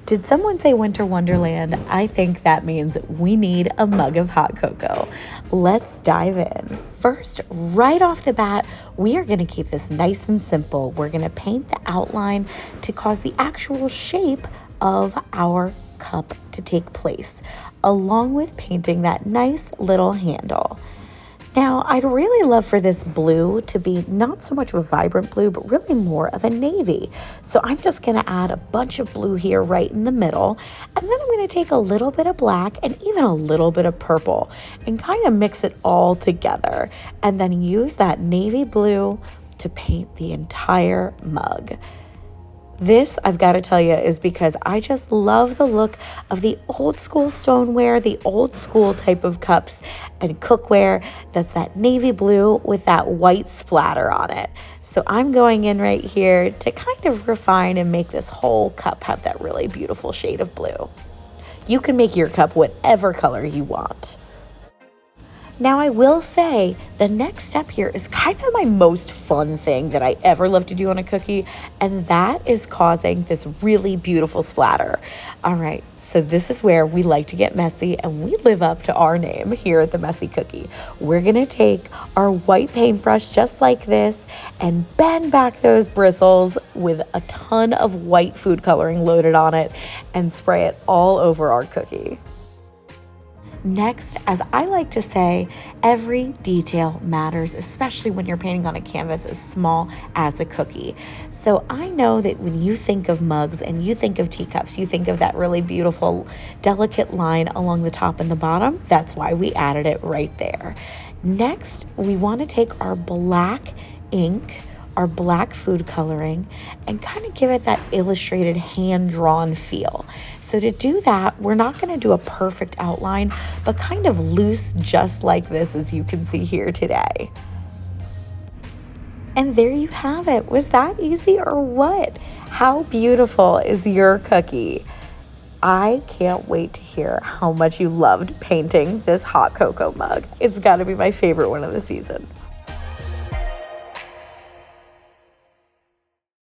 Did someone say winter wonderland? I think that means we need a mug of hot cocoa. Let's dive in. First, right off the bat, we are going to keep this nice and simple. We're going to paint the outline to cause the actual shape of our cup to take place, along with painting that nice little handle. Now, I'd really love for this blue to be not so much of a vibrant blue, but really more of a navy. So I'm just going to add a bunch of blue here right in the middle. And then I'm going to take a little bit of black and even a little bit of purple and kind of mix it all together. And then use that navy blue to paint the entire mug. This, I've got to tell you, is because I just love the look of the old school stoneware, the old school type of cups and cookware that's that navy blue with that white splatter on it. So I'm going in right here to kind of refine and make this whole cup have that really beautiful shade of blue. You can make your cup whatever color you want. Now, I will say the next step here is kind of my most fun thing that I ever love to do on a cookie, and that is causing this really beautiful splatter. All right, so this is where we like to get messy, and we live up to our name here at the Messy Cookie. We're gonna take our white paintbrush just like this and bend back those bristles with a ton of white food coloring loaded on it and spray it all over our cookie. Next, as I like to say, every detail matters, especially when you're painting on a canvas as small as a cookie. So I know that when you think of mugs and you think of teacups, you think of that really beautiful, delicate line along the top and the bottom. That's why we added it right there. Next, we want to take our black ink, our black food coloring, and kind of give it that illustrated hand-drawn feel. So to do that, we're not going to do a perfect outline, but kind of loose just like this, as you can see here today. And there you have it. Was that easy or what? How beautiful is your cookie? I can't wait to hear how much you loved painting this hot cocoa mug. It's got to be my favorite one of the season.